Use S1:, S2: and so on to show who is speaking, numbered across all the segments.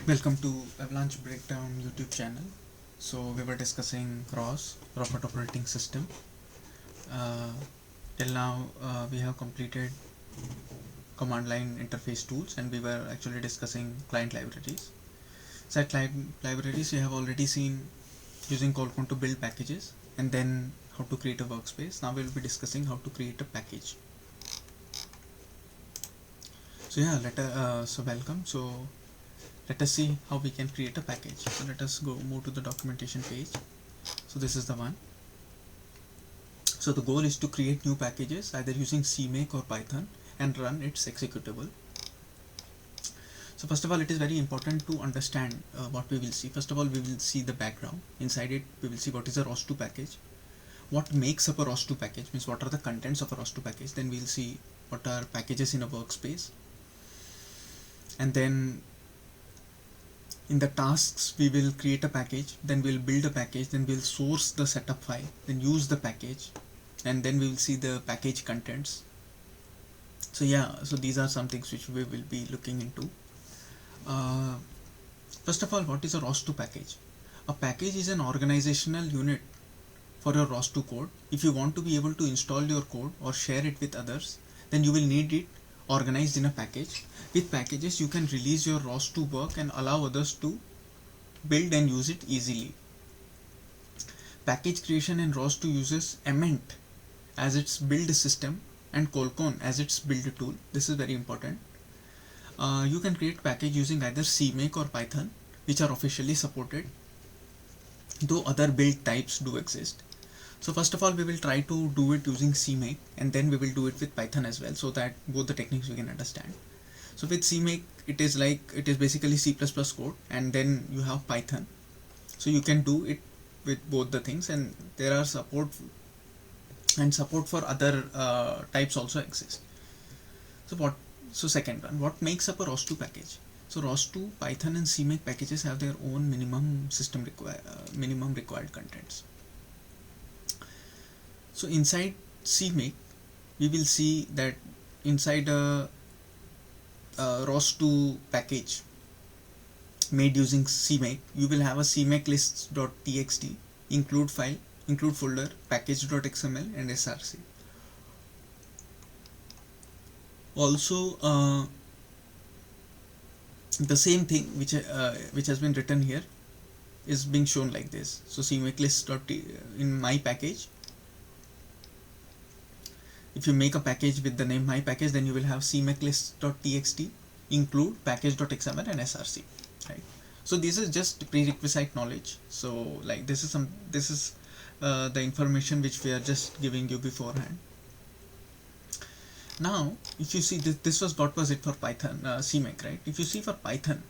S1: Welcome to Avalanche Breakdown YouTube channel. So we were discussing ROS, Robot Operating System. Uh, till now we have completed command line interface tools, and we were actually discussing client libraries. So at client libraries we have already seen using Colcon to build packages, and then how to create a workspace. Now we will be discussing how to create a package. So yeah, welcome. So let us see how we can create a package. So let us move to the documentation page. So this is the one. So the goal is to create new packages either using CMake or Python and run its executable. So first of all, it is very important to understand what we will see. First of all, we will see the background. Inside it, we will see what is a ROS2 package. What makes up a ROS2 package, means what are the contents of a ROS2 package. Then we will see what are packages in a workspace. And then in the tasks, we will create a package, then we'll build a package, then we'll source the setup file, then use the package, and then we will see the package contents. So yeah, so these are some things which we will be looking into. First of all, what is a ROS2 package? A package is an organizational unit for your ROS2 code. If you want to be able to install your code or share it with others, then you will need it organized in a package. With packages, you can release your ROS2 work and allow others to build and use it easily. Package creation in ROS2 uses Ement as its build system and Colcon as its build tool. This is very important. You can create package using either CMake or Python, which are officially supported, though other build types do exist. So first of all, we will try to do it using CMake, and then we will do it with Python as well, so that both the techniques we can understand. So with CMake, it is basically C++ code, and then you have Python. So you can do it with both the things, and there are support for other types also exist. So second one, what makes up a ROS2 package? So ROS2, Python, and CMake packages have their own minimum required contents. So inside CMake, we will see that inside a ROS2 package made using CMake, you will have a CMake lists.txt, include file, include folder, package.xml, and src. Also, the same thing which has been written here is being shown like this. So CMake list.t in my package. If you make a package with the name my package, then you will have CMake list.txt, include package.xml, and src, right? So this is just prerequisite knowledge. So like this is the information which we are just giving you beforehand. Now if you see this was what was it for Python, CMake, right? If you see for Python,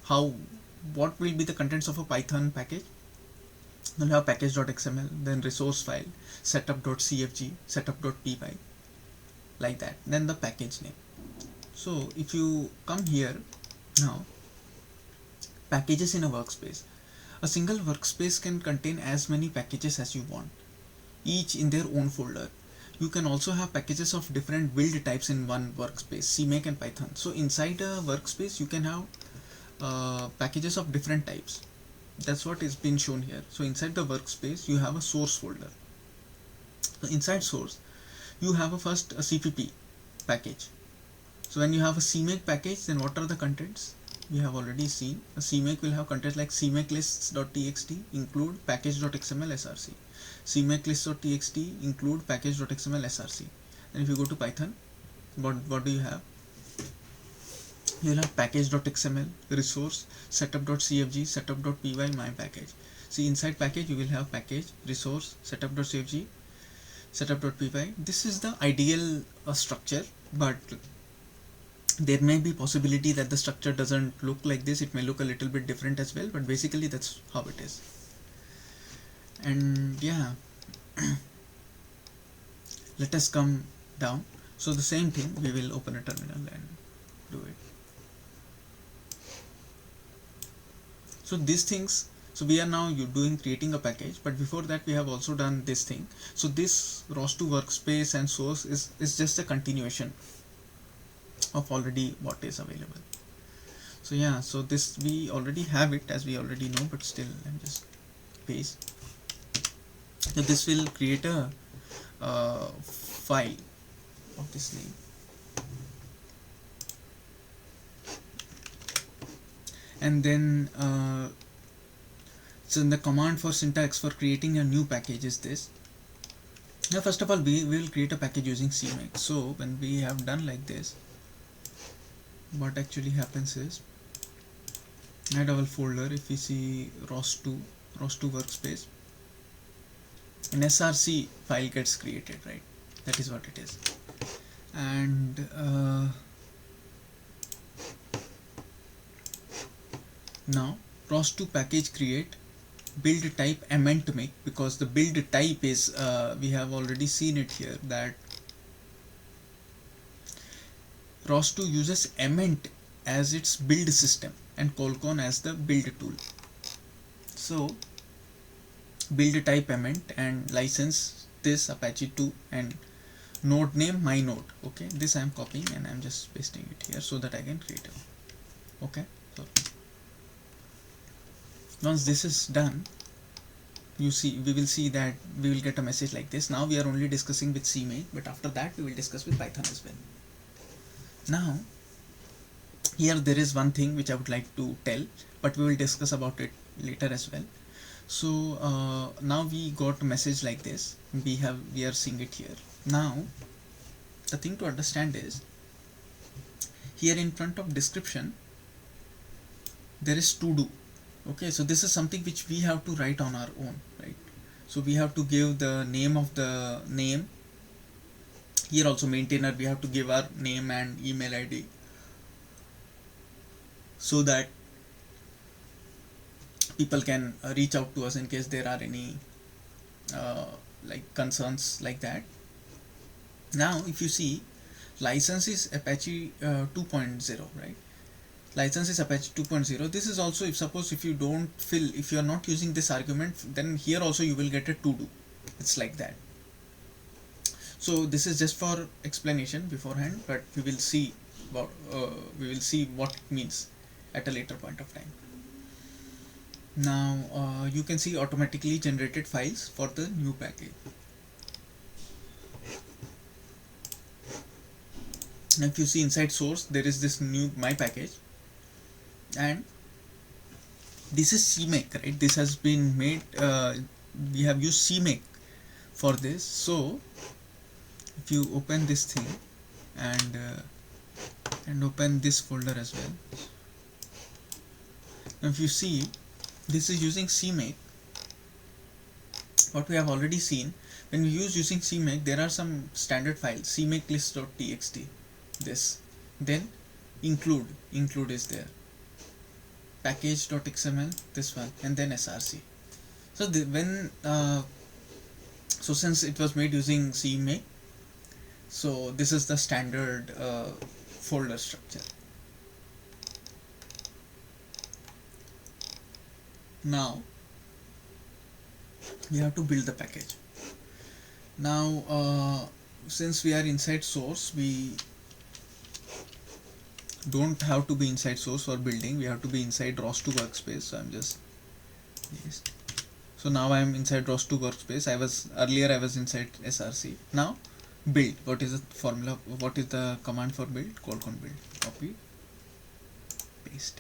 S1: what will be the contents of a Python package? We'll have package.xml, then resource file, setup.cfg, setup.py, like that, then the package name. So if you come here now, packages in a workspace. A single workspace can contain as many packages as you want, each in their own folder. You can also have packages of different build types in one workspace, CMake and Python. So inside a workspace, you can have packages of different types. That's what is being shown here. So inside the workspace, you have a source folder. So inside source, you have a CPP package. So when you have a CMake package, then what are the contents? We have already seen a CMake will have contents like CMake lists.txt, include package.xml, src. CMake list.txt, include package.xml, src. And if you go to Python, what do you have? You will have package.xml, resource, setup.cfg, setup.py, my package. See, inside package you will have package, resource, setup.cfg, setup.py. This is the ideal structure, but there may be possibility that the structure doesn't look like this. It may look a little bit different as well, but basically that's how it is. And yeah, let us come down. So the same thing, we will open a terminal and do it. So these things, so we are now creating a package, but before that we have also done this thing. So this ROS2 workspace and source is just a continuation of already what is available. So yeah, so this we already have it, as we already know, but still I'm just paste. So this will create a file of this name, and then so the command for syntax for creating a new package is this. Now first of all we will create a package using CMake. So when we have done like this, what actually happens is, add our folder. If we see ROS2 workspace, an SRC file gets created, right? That is what it is. And now ROS2 package create build type amend make, because the build type is we have already seen it here, that ROS2 uses amend as its build system and Colcon as the build tool. So build type amend and license this Apache 2 and node name my node. Okay, this I am copying and I am just pasting it here so that I can create it. Okay, so once this is done, we will see that we will get a message like this. Now we are only discussing with CMake, but after that we will discuss with Python as well. Now here there is one thing which I would like to tell, but we will discuss about it later as well. So now we got a message like this. We are seeing it here. Now the thing to understand is, here in front of description there is to do. Okay, so this is something which we have to write on our own, right? So we have to give the name of the name. Here also maintainer, we have to give our name and email ID, so that people can reach out to us in case there are any like concerns like that. Now if you see, license is Apache 2.0, right? License is Apache 2.0. This is also, if you don't fill, if you are not using this argument, then here also you will get a to do. It's like that. So this is just for explanation beforehand, but we will see what it means at a later point of time. Now you can see automatically generated files for the new package. Now if you see inside source, there is this new my package, and this is CMake, right? This has been made, we have used CMake for this. So if you open this thing and open this folder as well, now if you see, this is using CMake. What we have already seen, when we use using CMake, there are some standard files, CMake list.txt, this, then include is there, package.xml, this one, and then src. So so since it was made using CMake, so this is the standard folder structure. Now we have to build the package. Now since we are inside source, we don't have to be inside source for building, we have to be inside ROS2 workspace. So I'm just, yes. So now I am inside ROS2 workspace. Earlier I was inside src. Now build, what is the formula, what is the command for build? Colcon build, copy, paste.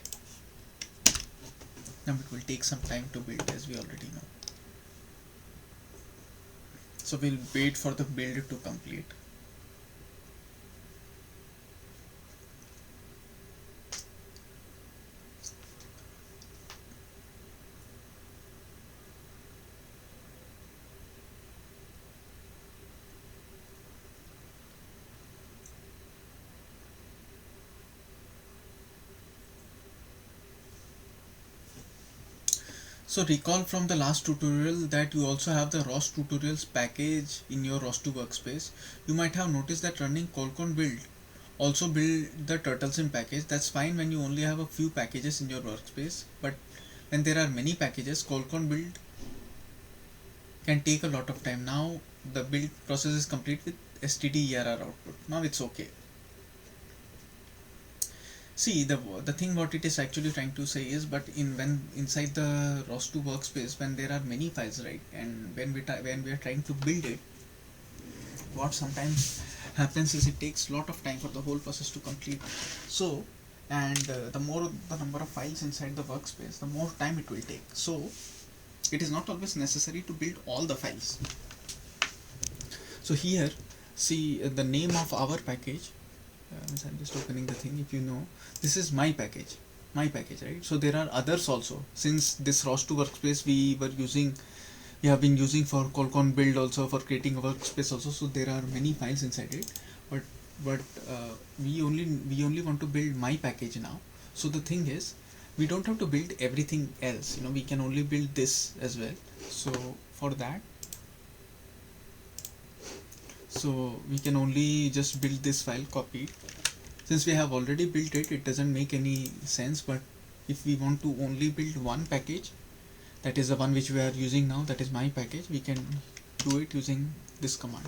S1: Now it will take some time to build, as we already know. So we'll wait for the build to complete. So recall from the last tutorial that you also have the ROS tutorials package in your ROS2 workspace. You might have noticed that running Colcon build also build the TurtleSim package. That's fine when you only have a few packages in your workspace, but when there are many packages, Colcon build can take a lot of time. Now the build process is complete with stderr output. Now it's okay. See, the thing what it is actually trying to say is, but when inside the ROS2 workspace, when there are many files, right, and when we are trying to build it, what sometimes happens is it takes lot of time for the whole process to complete. So, and the more the number of files inside the workspace, the more time it will take. So it is not always necessary to build all the files. So here, see, the name of our package, I'm just opening the thing. If you know, this is my package, right? So there are others also. Since this ROS2 workspace we have been using for Qualcomm build, also for creating a workspace also. So there are many files inside it, but we only want to build my package now. So the thing is, we don't have to build everything else. We can only build this as well. So for that, so we can only just build this file, copy it. Since we have already built it, it doesn't make any sense. But if we want to only build one package, that is the one which we are using now, that is my package, we can do it using this command.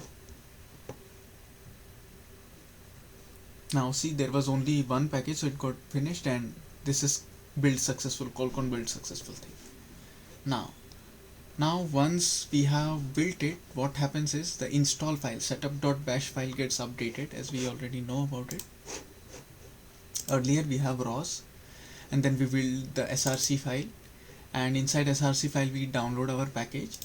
S1: Now see, there was only one package, so it got finished, and this is build successful, Qualcomm build successful thing. Now once we have built it, what happens is the install file, setup.bash file, gets updated, as we already know about it. Earlier we have ROS, and then we build the src file, and inside src file we download our package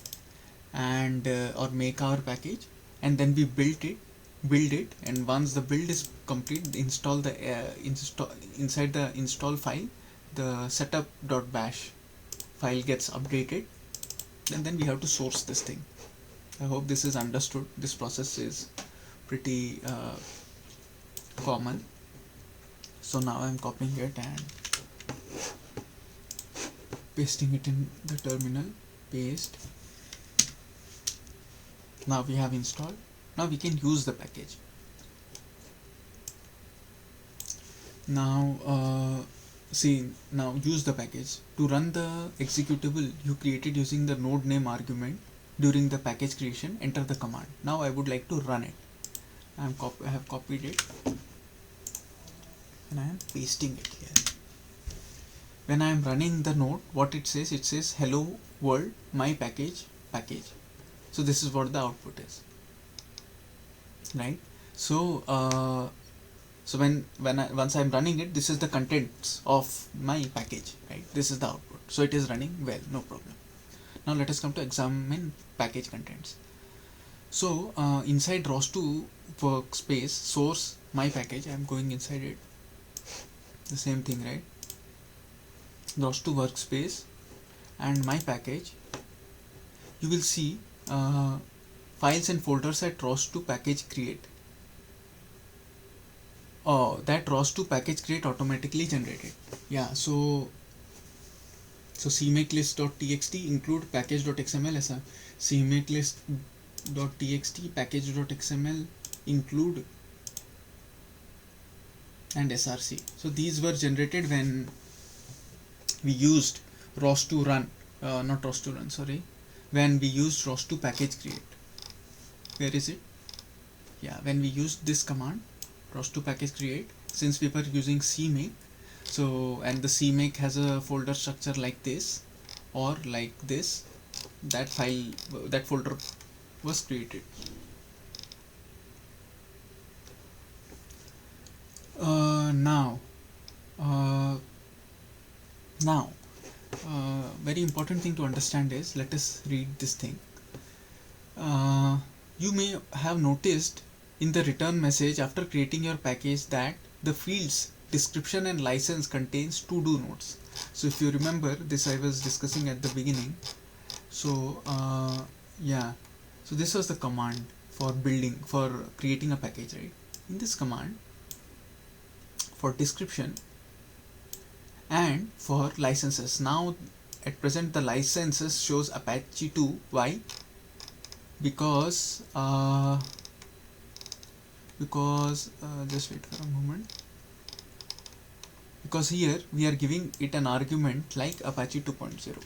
S1: and or make our package, and then we build it, and once the build is complete, install the inside the install file, the setup.bash file gets updated, and then we have to source this thing. I hope this is understood. This process is pretty common. So now I'm copying it and pasting it in the terminal. Paste. Now we have installed. Now we can use the package. Now now use the package. To run the executable you created using the node name argument during the package creation, enter the command. Now I would like to run it. I have copied it and I am pasting it here. When I am running the node, what it says, hello world, my package. So this is what the output is, right? So once I'm running it, this is the contents of my package, right? This is the output. So it is running well, no problem. Now let us come to examine package contents. So inside ROS2 workspace, source my package, I'm going inside it. The same thing, right? ROS2 workspace and my package. You will see files and folders at ROS2 package create. Oh, that ROS2 package create automatically generated. Yeah, so CMake list.txt include package.xml as a CMake list.txt package.xml include and src. So these were generated when we used ROS2 run, not ROS2 run, sorry, when we used ROS2 package create. Where is it? Yeah, when we used this command, ROS2 package create, since we were using CMake, so, and the CMake has a folder structure like this or like this, that folder was created. Now very important thing to understand is, let us read this thing. You may have noticed in the return message after creating your package that the fields description and license contains to-do nodes. So if you remember this, I was discussing at the beginning. So so this was the command for creating a package, right? In this command, for description and for licenses, now at present the licenses shows Apache 2. Why? Because just wait for a moment, because here we are giving it an argument like Apache 2.0,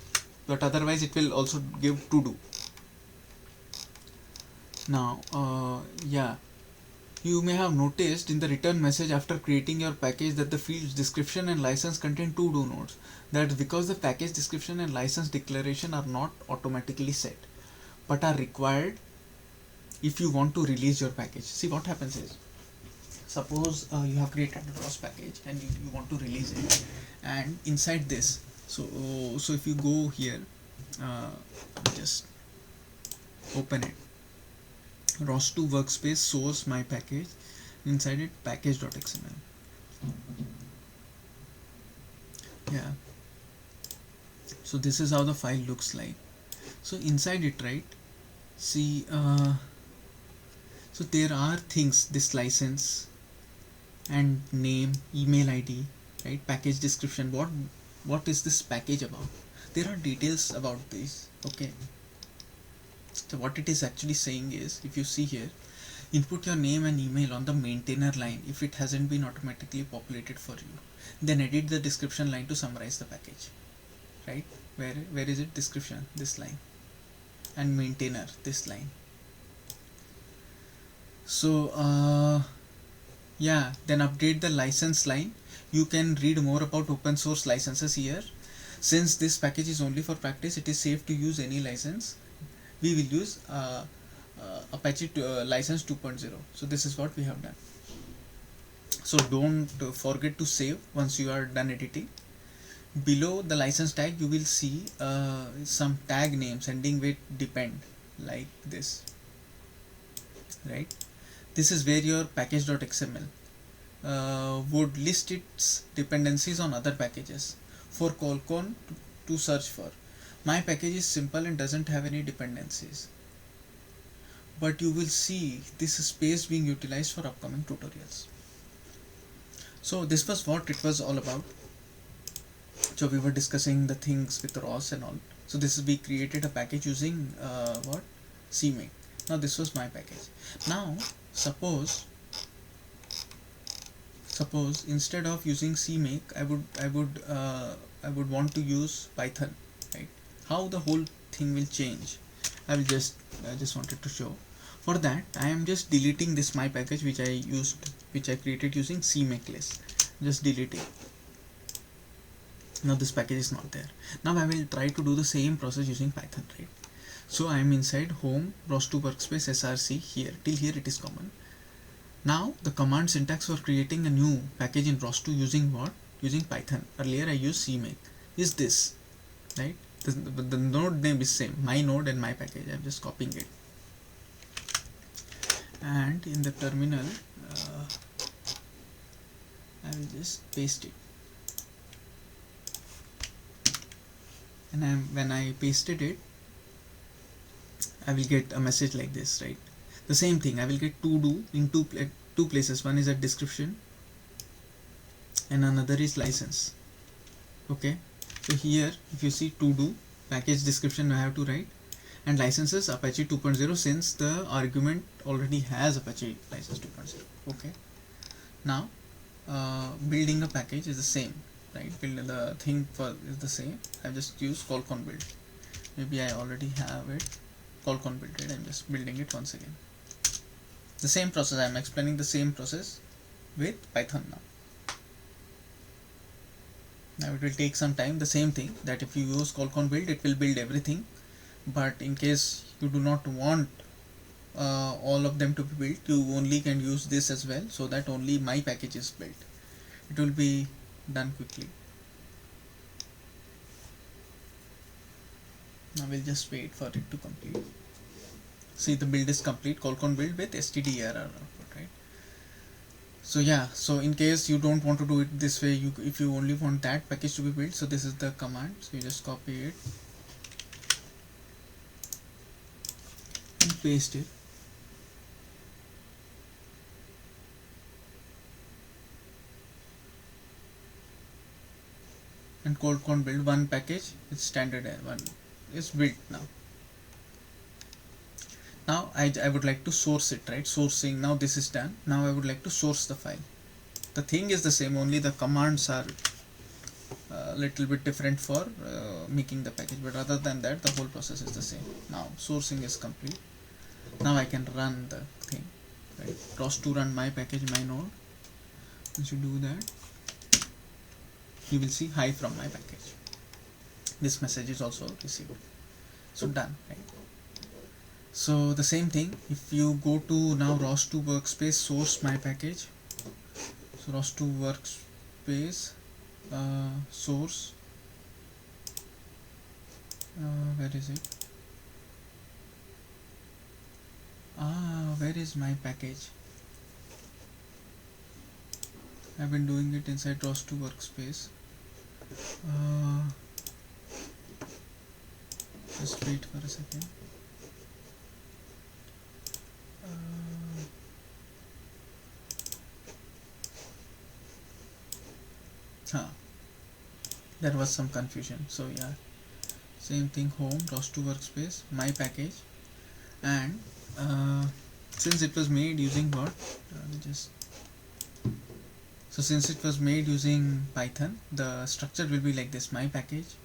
S1: but otherwise it will also give to do. Now You may have noticed in the return message after creating your package that the fields description and license contain two do nodes. That's because the package description and license declaration are not automatically set, but are required if you want to release your package. See, what happens is, suppose you have created a ROS package and you want to release it, and inside this, so if you go here, uh, just open it, ROS2 workspace source my package, inside it package.xml. Yeah, so this is how the file looks like. So inside it, right, see, so there are things, this license and name, email ID, right, package description, what is this package about, there are details about this. Okay, so what it is actually saying is, if you see here, input your name and email on the maintainer line if it hasn't been automatically populated for you, then edit the description line to summarize the package, right, where is it, description, this line, and maintainer, this line. So yeah, then update the license line. You can read more about open source licenses here. Since this package is only for practice, it is safe to use any license. We will use Apache license 2.0. So this is what we have done. So don't forget to save once you are done editing. Below the license tag, you will see some tag names ending with depend, like this, right? This is where your package.xml would list its dependencies on other packages for Qualcomm to search for. My package is simple and doesn't have any dependencies, but you will see this space being utilized for upcoming tutorials. So this was what it was all about. So we were discussing the things with ROS and all. So this is, we created a package using what, CMake. Now this was my package. Now suppose instead of using CMake, I would want to use Python, right? How the whole thing will change, I just wanted to show. For that, I am just deleting this my package which I created using CMake list. Just delete it. Now this package is not there. Now I will try to do the same process using Python, right? So I am inside home ROS2 workspace src here. Till here it is common. Now the command syntax for creating a new package in ROS2 using what? Using Python. Earlier I used CMake. Is this, right? The node name is same. My node and my package. I'm just copying it. And in the terminal, I will just paste it. And when I pasted it, I will get a message like this, right? The same thing, I will get to do in two places. One is a description and another is license. Okay, so here if you see to do, package description I have to write, and licenses Apache 2.0 since the argument already has Apache license 2.0. Okay, now building a package is the same, right? Build the thing for is the same. I just use Qualcomm build. Maybe I already have it. Qualcomm build it. I'm just building it once again. The same process. I'm explaining the same process with Python now. Now it will take some time. The same thing, that if you use Qualcomm build, it will build everything. But in case you do not want all of them to be built, you only can use this as well, so that only my package is built. It will be done quickly. Now we'll just wait for it to complete. See, the build is complete. Qualcomm build with stderr output, right? So yeah, so in case you don't want to do it this way, if you only want that package to be built, so this is the command. So you just copy it and paste it. And Qualcomm build one package, it's standard one is built now. Now I would like to source it, right? Sourcing, now this is done. Now I would like to source the file. The thing is the same, only the commands are a little bit different for making the package, but other than that the whole process is the same. Now sourcing is complete. Now I can run the thing. right? ROS to run my package my node. Once you do that, you will see hi from my package. This message is also received. So done, right? So the same thing, if you go to now ROS to workspace source my package, so ROS to workspace source, where is it? Where is my package? I've been doing it inside ROS to workspace. Just wait for a second. There was some confusion. So yeah, same thing, home ROS to workspace my package, and since it was made using what? So since it was made using Python, the structure will be like this: my package,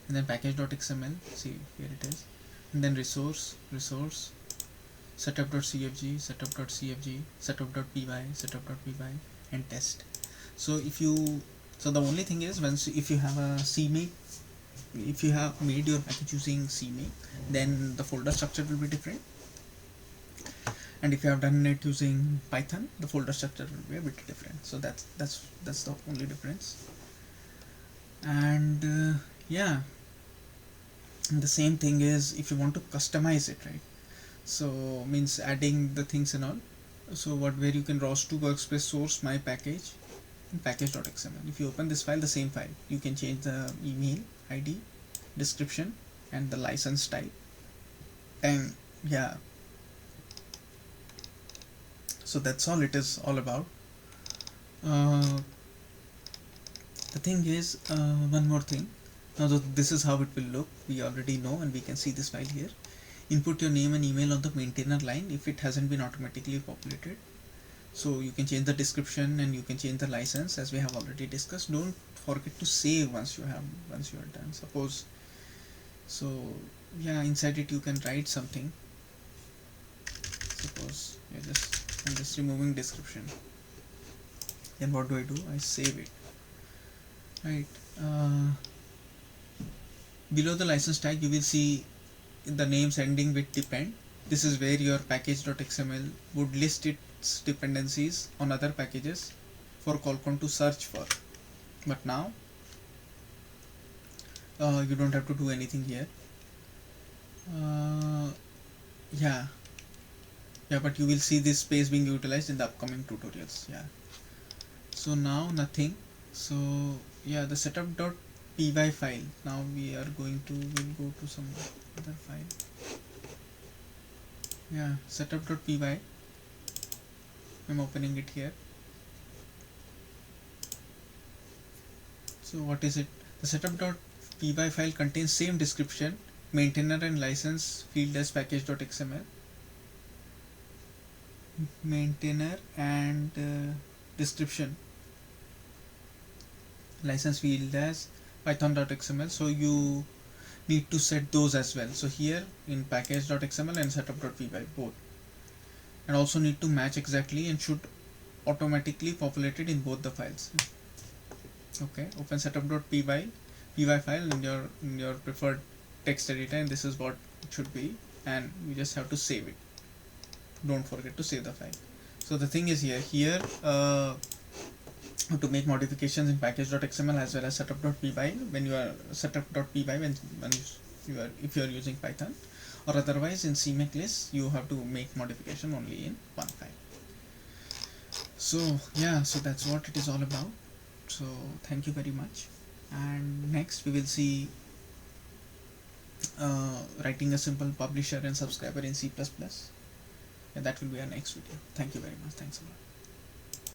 S1: and then package.xml. See, here it is, and then resource, setup.cfg, setup.py, and test. So the only thing is, if you have a CMake, if you have made your package using CMake, then the folder structure will be different, and if you have done it using Python, the folder structure will be a bit different. So that's the only difference. And yeah, and the same thing is if you want to customize it, right? So means adding the things and all. So where you can ROS to workspace source my package and package.xml. If you open this file, the same file, you can change the email ID, description, and the license type. And yeah, so that's all it is all about. The thing is, one more thing. Now this is how it will look. We already know, and we can see this file here. Input your name and email on the maintainer line if it hasn't been automatically populated. So you can change the description and you can change the license, as we have already discussed. Don't forget to save once you are done. Suppose, so yeah, inside it you can write something. Suppose I'm just removing description. Then what do? I save it, right? Below the license tag you will see the names ending with depend. This is where your package.xml would list its dependencies on other packages for Qualcomm to search for. But now you don't have to do anything here. But you will see this space being utilized in the upcoming tutorials. So now nothing. So yeah, the setup.py file. Now we'll go to some other file. Setup.py. I'm opening it here. So what is it? The setup.py file contains same description, maintainer and license field as package.xml. Maintainer and description, license field as python.xml. So you need to set those as well. So here in package.xml and setup.py both, and also need to match exactly and should automatically populated in both the files. Okay, open setup.py file in your preferred text editor, and this is what it should be, and you just have to save it. Don't forget to save the file. So the thing is here to make modifications in package.xml as well as setup.py when you are if you are using Python, or otherwise in CMake list you have to make modification only in one file. So yeah, so that's what it is all about. So thank you very much, and next we will see writing a simple publisher and subscriber in C++. And that will be our next video. Thank you very much. Thanks a lot.